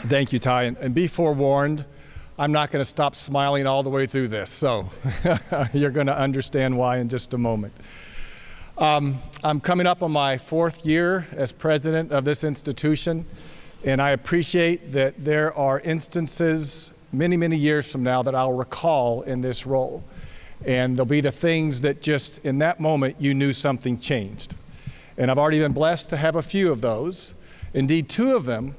Thank you, Ty. And be forewarned, I'm not going to stop smiling all the way through this, so you're going to understand why in just a moment. I'm coming up on my 4th year as president of this institution, and I appreciate that there are instances many, many years from now that I'll recall in this role. And there'll be the things that just in that moment you knew something changed. And I've already been blessed to have a few of those. Indeed, 2 of them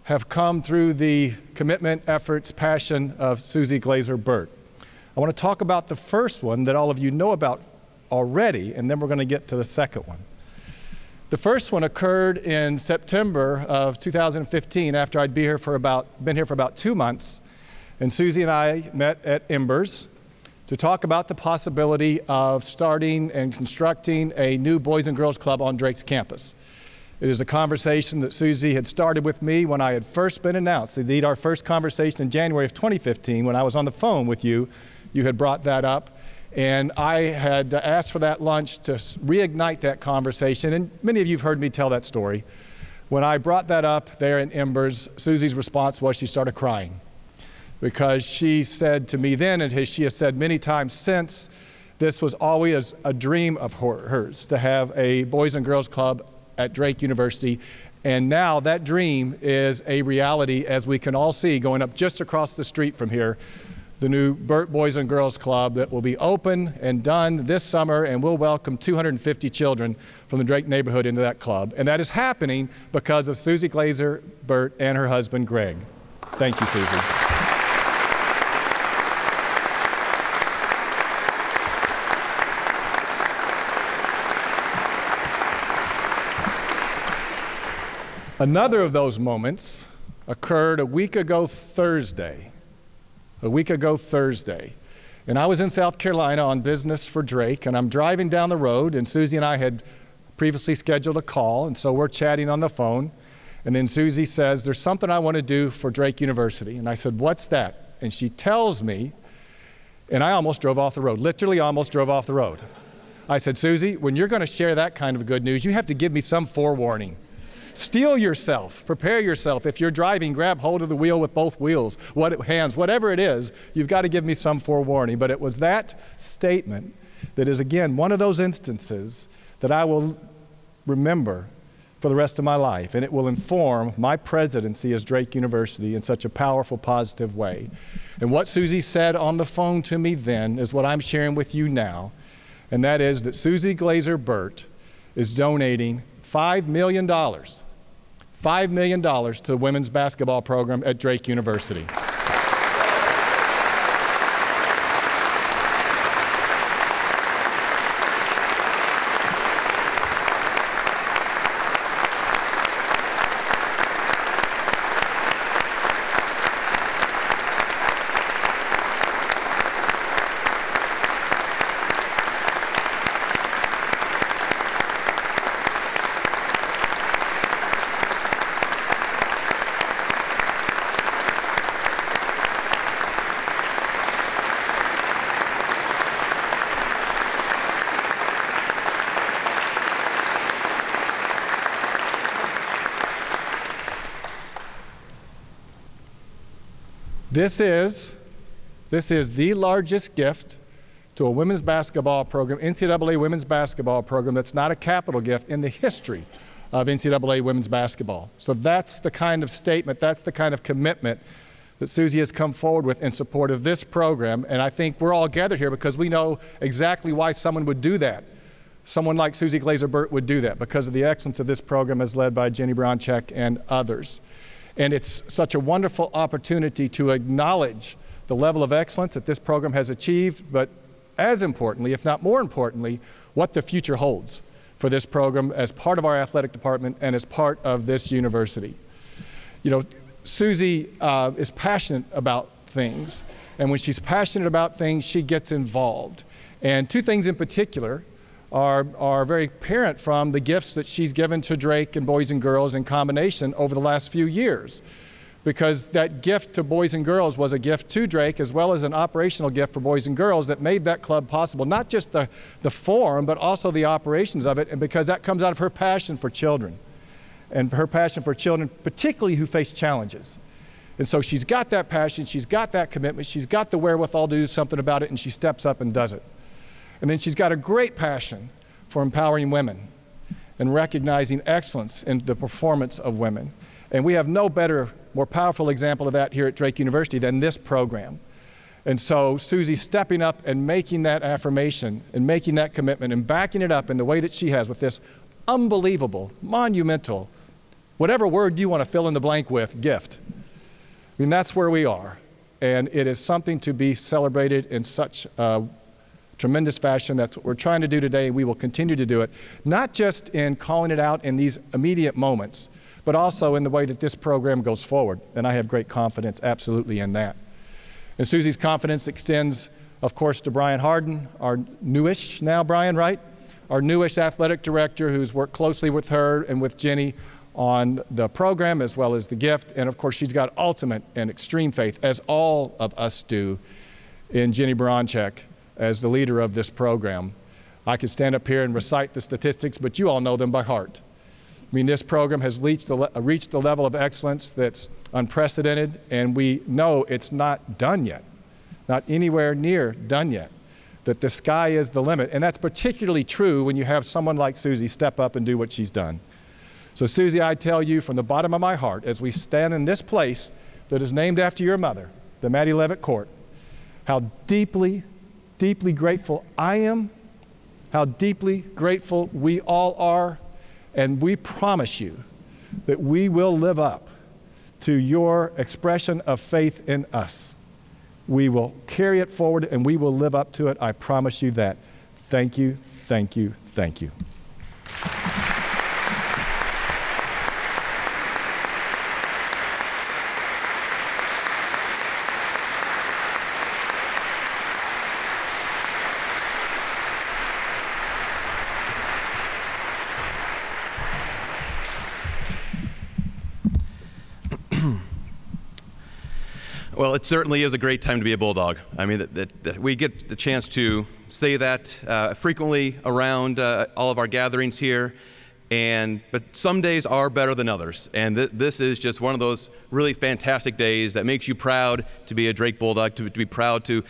have come through the commitment, efforts, passion of Susie Glazer Burt. I want to talk about the first one that all of you know about already, and then we're going to get to the second one. The first one occurred in September of 2015 after I'd been here for about 2 months, and Susie and I met at Embers to talk about the possibility of starting and constructing a new Boys and Girls Club on Drake's campus. It is a conversation that Susie had started with me when I had first been announced. Indeed, our first conversation in January of 2015, when I was on the phone with you, you had brought that up. And I had asked for that lunch to reignite that conversation. And many of you have heard me tell that story. When I brought that up there in Embers, Susie's response was she started crying. Because she said to me then, and she has said many times since, this was always a dream of hers, to have a Boys and Girls Club at Drake University, and now that dream is a reality, as we can all see going up just across the street from here, the new Burt Boys and Girls Club that will be open and done this summer, and will welcome 250 children from the Drake neighborhood into that club. And that is happening because of Susie Glazer Burt and her husband, Greg. Thank you, Susie. Another of those moments occurred a week ago Thursday. And I was in South Carolina on business for Drake, and I'm driving down the road, and Susie and I had previously scheduled a call, and so we're chatting on the phone. And then Susie says, there's something I want to do for Drake University. And I said, what's that? And she tells me, and I almost drove off the road, literally almost drove off the road. I said, Susie, when you're going to share that kind of good news, you have to give me some forewarning. Steel yourself, prepare yourself. If you're driving, grab hold of the wheel with both hands, whatever it is, you've got to give me some forewarning. But it was that statement that is, again, one of those instances that I will remember for the rest of my life, and it will inform my presidency as Drake University in such a powerful, positive way. And what Susie said on the phone to me then is what I'm sharing with you now, and that is that Susie Glazer Burt is donating $5 million to the women's basketball program at Drake University. This is the largest gift to a women's basketball program, NCAA women's basketball program, that's not a capital gift in the history of NCAA women's basketball. So that's the kind of statement, that's the kind of commitment that Susie has come forward with in support of this program. And I think we're all gathered here because we know exactly why someone would do that. Someone like Susie Glazer Burt would do that because of the excellence of this program as led by Jenny Browncheck and others. And it's such a wonderful opportunity to acknowledge the level of excellence that this program has achieved, but as importantly, if not more importantly, what the future holds for this program as part of our athletic department and as part of this university. You know, Susie is passionate about things, and when she's passionate about things, she gets involved. And 2 things in particular are very apparent from the gifts that she's given to Drake and Boys and Girls in combination over the last few years. Because that gift to Boys and Girls was a gift to Drake as well as an operational gift for Boys and Girls that made that club possible, not just the form, but also the operations of it, and because that comes out of her passion for children, and her passion for children, particularly who face challenges. And so she's got that passion, she's got that commitment, she's got the wherewithal to do something about it, and she steps up and does it. And then she's got a great passion for empowering women and recognizing excellence in the performance of women. And we have no better, more powerful example of that here at Drake University than this program. And so Susie stepping up and making that affirmation and making that commitment and backing it up in the way that she has with this unbelievable, monumental, whatever word you want to fill in the blank with, gift. I mean, that's where we are. And it is something to be celebrated in such a tremendous fashion. That's what we're trying to do today. We will continue to do it, not just in calling it out in these immediate moments, but also in the way that this program goes forward. And I have great confidence absolutely in that. And Susie's confidence extends, of course, to Brian Harden, our newish now, Brian, right? Our newish athletic director who's worked closely with her and with Jenny on the program as well as the gift. And of course, she's got ultimate and extreme faith, as all of us do, in Jenny Baranczyk as the leader of this program. I could stand up here and recite the statistics, but you all know them by heart. I mean, this program has reached the level of excellence that's unprecedented, and we know it's not done yet, not anywhere near done yet, that the sky is the limit. And that's particularly true when you have someone like Susie step up and do what she's done. So Susie, I tell you from the bottom of my heart, as we stand in this place that is named after your mother, the Maddie Leavitt Court, how deeply, deeply grateful I am, how deeply grateful we all are, and we promise you that we will live up to your expression of faith in us. We will carry it forward and we will live up to it. I promise you that. Thank you, thank you, thank you. Well, it certainly is a great time to be a Bulldog. I mean, that we get the chance to say that frequently around all of our gatherings here, but some days are better than others. And this is just one of those really fantastic days that makes you proud to be a Drake Bulldog, to be proud to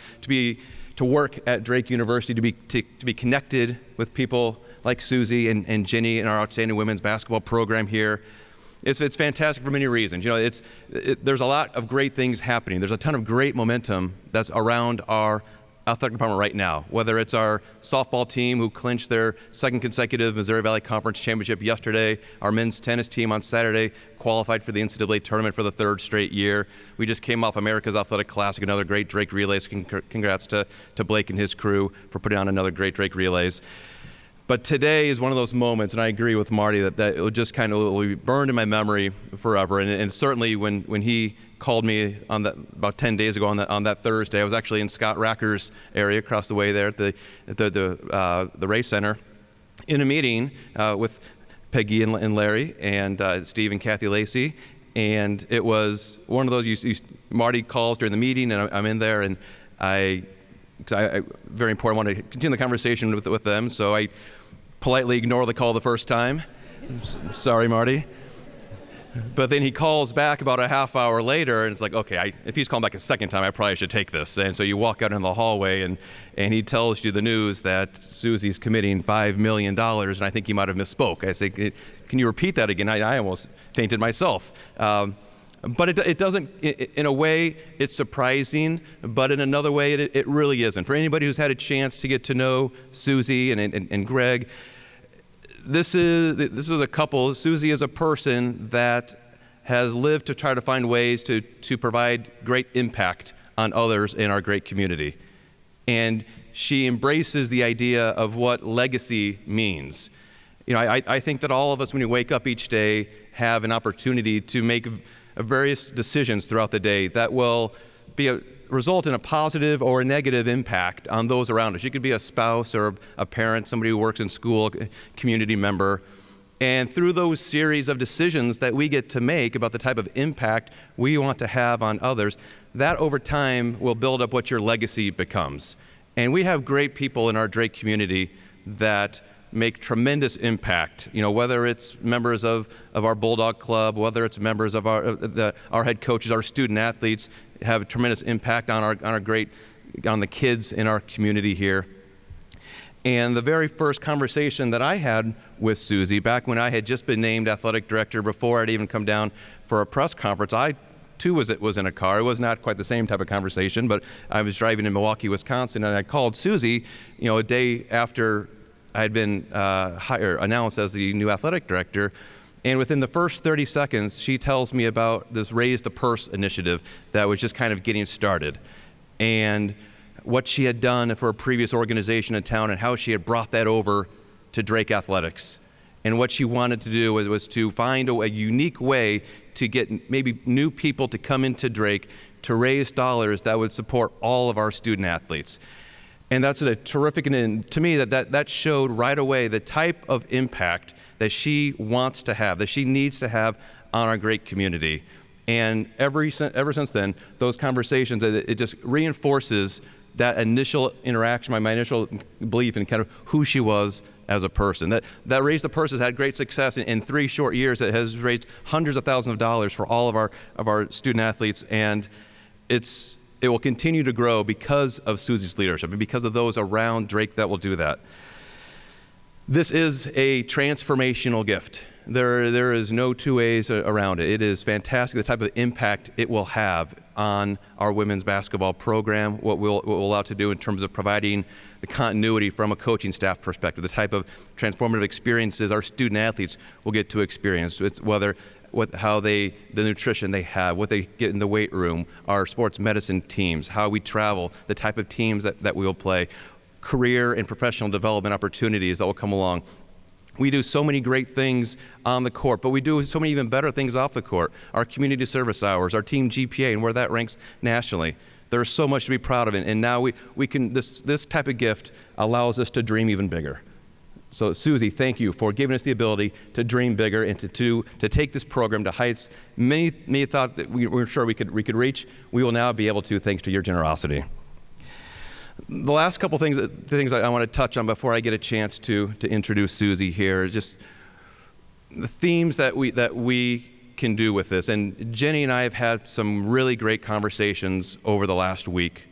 work at Drake University, to be connected with people like Susie and Jenny and our outstanding women's basketball program here. It's fantastic for many reasons. You know, there's a lot of great things happening. There's a ton of great momentum that's around our athletic department right now, whether it's our softball team who clinched their second consecutive Missouri Valley Conference championship yesterday, our men's tennis team on Saturday qualified for the NCAA tournament for the third straight year. We just came off America's Athletic Classic, another great Drake Relays. Congrats to Blake and his crew for putting on another great Drake Relays. But today is one of those moments, and I agree with Marty that it will just kind of will be burned in my memory forever. And certainly when he called me on that about 10 days ago on that Thursday, I was actually in Scott Racker's area across the way there at the race center in a meeting with Peggy and Larry and Steve and Kathy Lacey. And it was one of those, Marty calls during the meeting, and I'm in there, and very important, I want to continue the conversation with them, so I politely ignore the call the first time. Sorry, Marty. But then he calls back about a half hour later, and it's like, okay, if he's calling back a second time, I probably should take this. And so you walk out in the hallway, and he tells you the news that Susie's committing $5 million, and I think he might have misspoke. I say, can you repeat that again? I almost fainted myself. But it doesn't, in a way, it's surprising, but in another way, it really isn't. For anybody who's had a chance to get to know Susie and Greg, this is a couple. Susie is a person that has lived to try to find ways to provide great impact on others in our great community. And she embraces the idea of what legacy means. You know, I think that all of us, when we wake up each day, have an opportunity to make various decisions throughout the day that will result in a positive or a negative impact on those around us. You could be a spouse or a parent, somebody who works in school, a community member. And through those series of decisions that we get to make about the type of impact we want to have on others, that over time will build up what your legacy becomes. And we have great people in our Drake community that make tremendous impact. You know, whether it's members of our Bulldog Club, whether it's members of our head coaches, our student athletes, have a tremendous impact on on the kids in our community here. And the very first conversation that I had with Susie, back when I had just been named athletic director, before I'd even come down for a press conference, I too was in a car. It was not quite the same type of conversation, but I was driving in Milwaukee, Wisconsin, and I called Susie, you know, a day after I had been announced as the new athletic director. And within the first 30 seconds, she tells me about this Raise the Purse initiative that was just kind of getting started, and what she had done for a previous organization in town and how she had brought that over to Drake Athletics. And what she wanted to do was to find a unique way to get maybe new people to come into Drake to raise dollars that would support all of our student athletes. And that's a terrific, and to me that showed right away the type of impact that she wants to have, that she needs to have on our great community. And ever since then, those conversations, it just reinforces that initial interaction, my initial belief in kind of who she was as a person. That Raise the Purse has had great success. In 3 short years, it has raised hundreds of thousands of dollars for all of our student athletes, and it will continue to grow because of Susie's leadership and because of those around Drake that will do that. This is a transformational gift. There is no two ways around it. It is fantastic, the type of impact it will have on our women's basketball program, what we'll allow it to do in terms of providing the continuity from a coaching staff perspective, the type of transformative experiences our student athletes will get to experience. It's the nutrition they have, what they get in the weight room, our sports medicine teams, how we travel, the type of teams that we will play, career and professional development opportunities that will come along. We do so many great things on the court, but we do so many even better things off the court. Our community service hours, our team GPA, and where that ranks nationally. There's so much to be proud of, and now we can, this type of gift allows us to dream even bigger. So Susie, thank you for giving us the ability to dream bigger and to take this program to heights many thought that we weren't sure we could reach. We will now be able to, thanks to your generosity. The last couple things I want to touch on before I get a chance to introduce Susie here is just the themes that we can do with this. And Jenny and I have had some really great conversations over the last week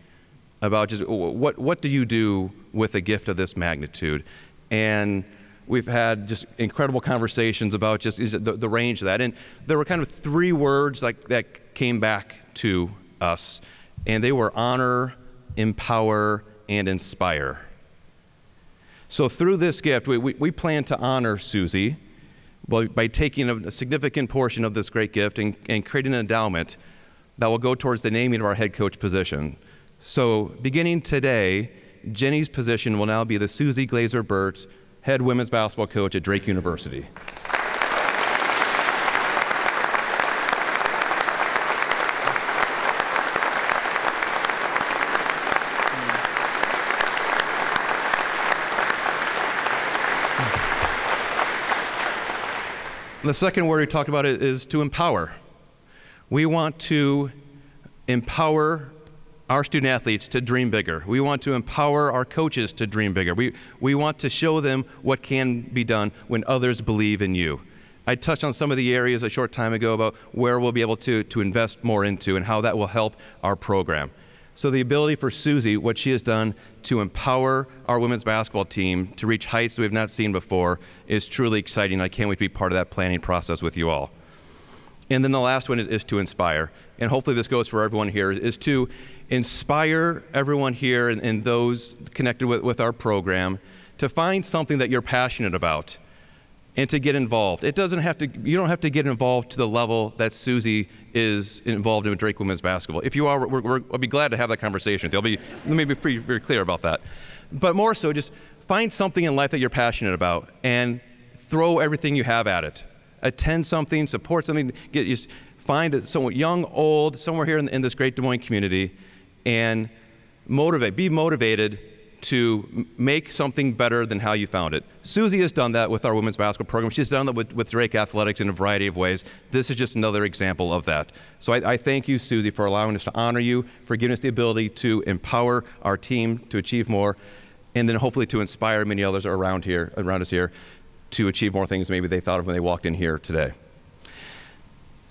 about just what do you do with a gift of this magnitude. And we've had just incredible conversations about just the range of that. And there were kind of 3 words that came back to us, and they were honor, empower, and inspire. So through this gift, we plan to honor Susie by taking a significant portion of this great gift and creating an endowment that will go towards the naming of our head coach position. So beginning today, Jenny's position will now be the Susie Glazer-Burt head women's basketball coach at Drake University. The second word we talked about is to empower. We want to empower our student athletes to dream bigger. We want to empower our coaches to dream bigger. We want to show them what can be done when others believe in you. I touched on some of the areas a short time ago about where we'll be able to invest more into and how that will help our program. So the ability for Susie, what she has done to empower our women's basketball team to reach heights that we have not seen before is truly exciting. I can't wait to be part of that planning process with you all. And then the last one is to inspire. And hopefully this goes for everyone here, is to inspire everyone here and those connected with our program to find something that you're passionate about and to get involved. You don't have to get involved to the level that Susie is involved in Drake women's basketball. If you are, I'll be glad to have that conversation. Let me be very clear about that. But more so, just find something in life that you're passionate about and throw everything you have at it. Attend something, support something, find someone young, old, somewhere here in this great Des Moines community, and be motivated to make something better than how you found it. Susie has done that with our women's basketball program. She's done that with Drake Athletics in a variety of ways. This is just another example of that. So I thank you, Susie, for allowing us to honor you, for giving us the ability to empower our team to achieve more. and then hopefully to inspire many others around us here to achieve more things maybe they thought of when they walked in here today.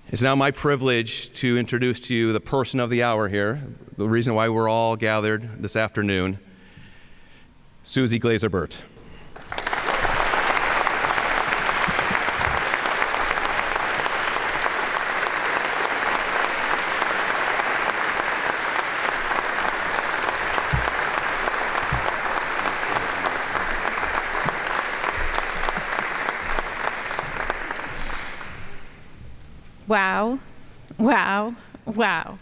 It's now my privilege to introduce to you the person of the hour here, the reason why we're all gathered this afternoon, Susie Glazer-Burt. Wow, wow, wow.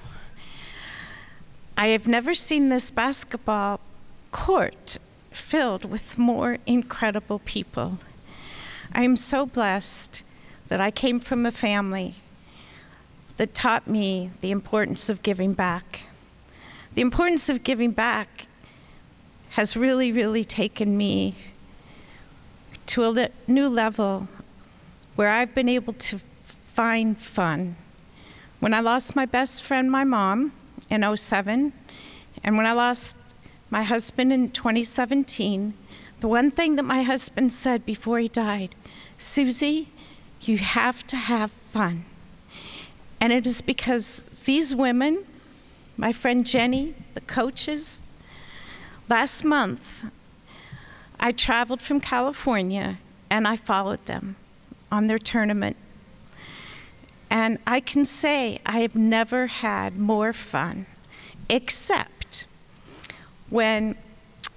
I have never seen this basketball court filled with more incredible people. I am so blessed that I came from a family that taught me the importance of giving back. The importance of giving back has really, really taken me to a new level where I've been able to find fun. When I lost my best friend, my mom, in '07, and when I lost my husband in 2017, the one thing that my husband said before he died, Susie, you have to have fun. And it is because these women, my friend Jenny, the coaches, last month, I traveled from California and I followed them on their tournament. And I can say I have never had more fun, except when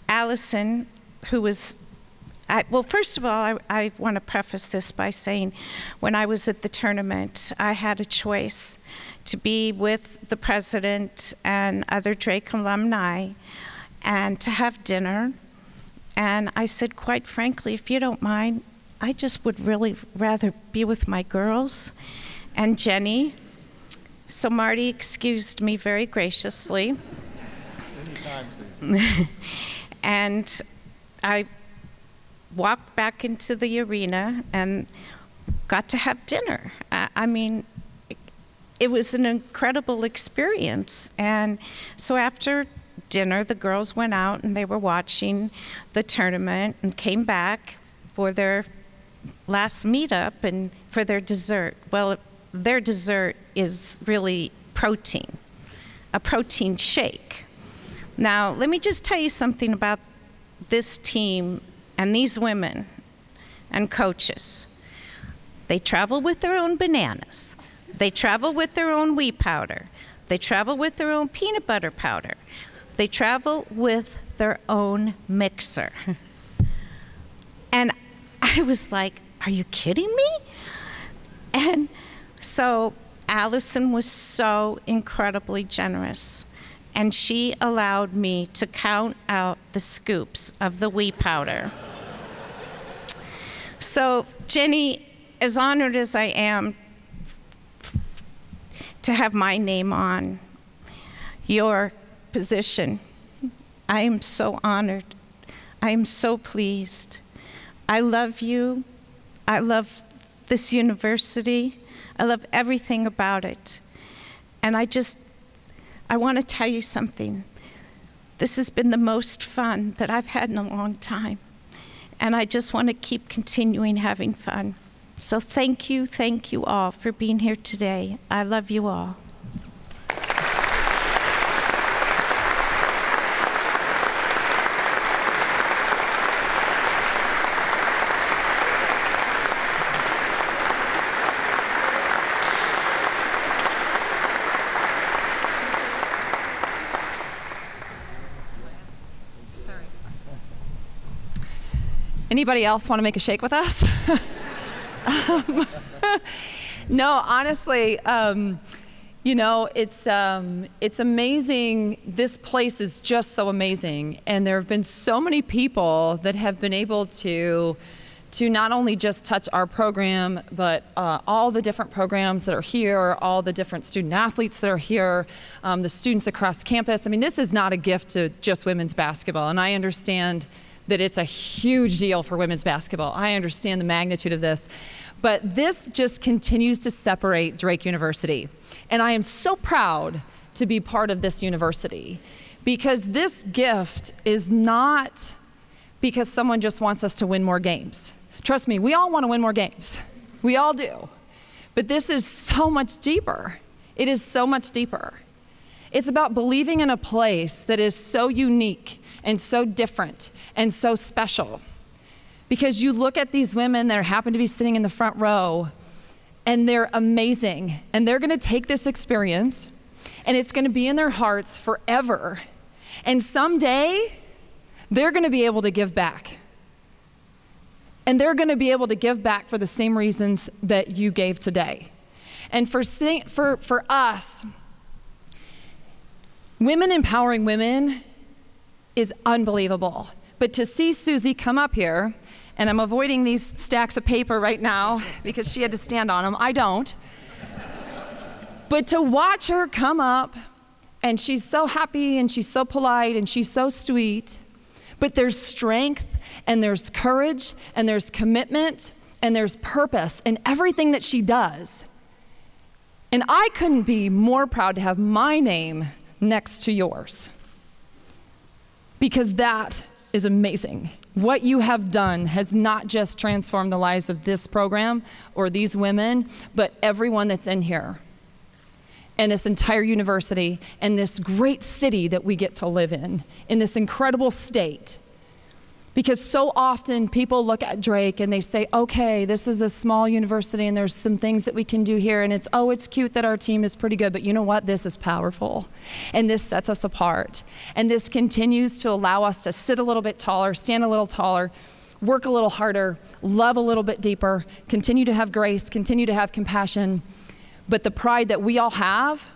Allison, who was, well, first of all, I want to preface this by saying when I was at the tournament, I had a choice to be with the president and other Drake alumni and to have dinner. And I said, quite frankly, if you don't mind, I just would really rather be with my girls and Jenny. So Marty excused me very graciously. And I walked back into the arena and got to have dinner. I mean, it was an incredible experience. And so after dinner, the girls went out and they were watching the tournament and came back for their last meetup and for their dessert. Well, their dessert is really protein, a protein shake. Now, let me just tell you something about this team and these women and coaches. They travel with their own bananas. They travel with their own wheat powder. They travel with their own peanut butter powder. They travel with their own mixer. And I was like, are you kidding me? And so Allison was so incredibly generous, and she allowed me to count out the scoops of the wheat powder. So Jenny, as honored as I am to have my name on your position, I am so honored. I am so pleased. I love you. I love this university. I love everything about it. And I want to tell you something. This has been the most fun that I've had in a long time. And I just want to keep continuing having fun. So thank you all for being here today. I love you all. Anybody else want to make a shake with us? No, honestly, you know, it's amazing. This place is just so amazing. And there have been so many people that have been able to not only just touch our program, but all the different programs that are here, all the different student athletes that are here, the students across campus. I mean, this is not a gift to just women's basketball. And I understand that it's a huge deal for women's basketball. I understand the magnitude of this. But this just continues to separate Drake University. And I am so proud to be part of this university, because this gift is not because someone just wants us to win more games. Trust me, we all want to win more games. We all do. But this is so much deeper. It is so much deeper. It's about believing in a place that is so unique and so different and so special. Because you look at these women that happen to be sitting in the front row, and they're amazing. And they're going to take this experience, and it's going to be in their hearts forever. And someday, they're going to be able to give back. And they're going to be able to give back for the same reasons that you gave today. And for us, women empowering women is unbelievable. But to see Susie come up here, and I'm avoiding these stacks of paper right now because she had to stand on them. I don't. But to watch her come up, and she's so happy, and she's so polite, and she's so sweet, but there's strength, and there's courage, and there's commitment, and there's purpose in everything that she does. And I couldn't be more proud to have my name next to yours, because that is amazing. What you have done has not just transformed the lives of this program or these women, but everyone that's in here, and this entire university, and this great city that we get to live in this incredible state. Because so often people look at Drake and they say, okay, this is a small university and there's some things that we can do here, and it's cute that our team is pretty good, but you know what? This is powerful, and this sets us apart. And this continues to allow us to sit a little bit taller, stand a little taller, work a little harder, love a little bit deeper, continue to have grace, continue to have compassion. But the pride that we all have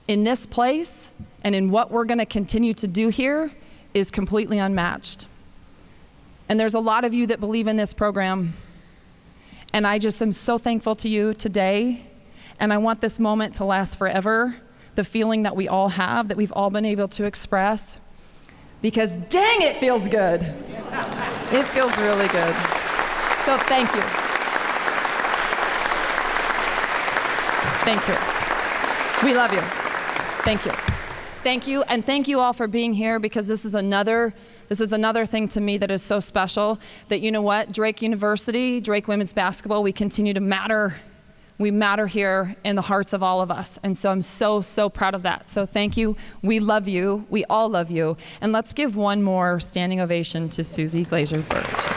in this place and in what we're gonna continue to do here is completely unmatched. And there's a lot of you that believe in this program. And I just am so thankful to you today. And I want this moment to last forever, the feeling that we all have, that we've all been able to express. Because dang, it feels good. It feels really good. So thank you. Thank you. We love you. Thank you. Thank you, and thank you all for being here, because this is another thing to me that is so special, that you know what, Drake University, Drake Women's Basketball, we continue to matter. We matter here in the hearts of all of us, and so I'm so, so proud of that. So thank you, we love you, we all love you, and let's give one more standing ovation to Susie Glazier-Burt.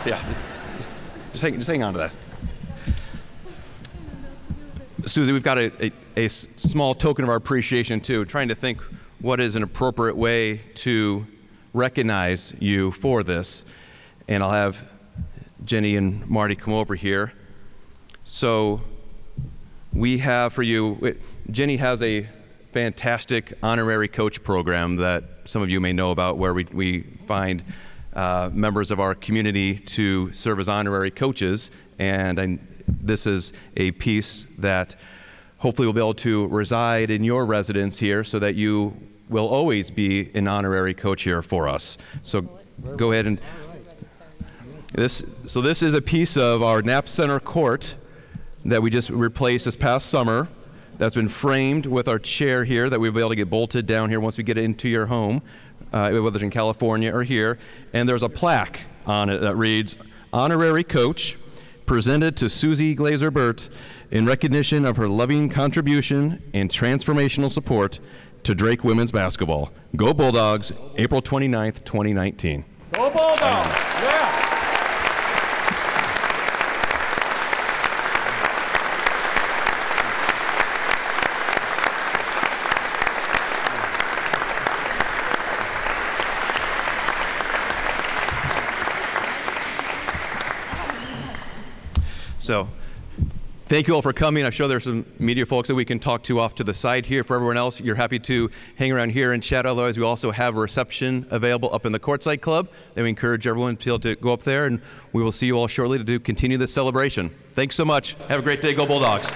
Yeah. Just hang on to that. Susie, we've got a small token of our appreciation too, trying to think what is an appropriate way to recognize you for this. And I'll have Jenny and Marty come over here. So we have for you, Jenny has a fantastic honorary coach program that some of you may know about, where we find members of our community to serve as honorary coaches, and this is a piece that hopefully will be able to reside in your residence here, so that you will always be an honorary coach here for us. So go ahead and this is a piece of our Knapp Center court that we just replaced this past summer, that's been framed with our chair here that we'll be able to get bolted down here once we get it into your home, whether it's in California or here. And there's a plaque on it that reads, "Honorary Coach, presented to Susie Glazer-Burt in recognition of her loving contribution and transformational support to Drake women's basketball. Go Bulldogs, April 29th, 2019. Go Bulldogs! Yeah! So, thank you all for coming. I'm sure there's some media folks that we can talk to off to the side here. For everyone else, you're happy to hang around here and chat. Otherwise, we also have a reception available up in the Courtside Club. And we encourage everyone to be able to go up there, and we will see you all shortly to continue this celebration. Thanks so much. Have a great day. Go Bulldogs.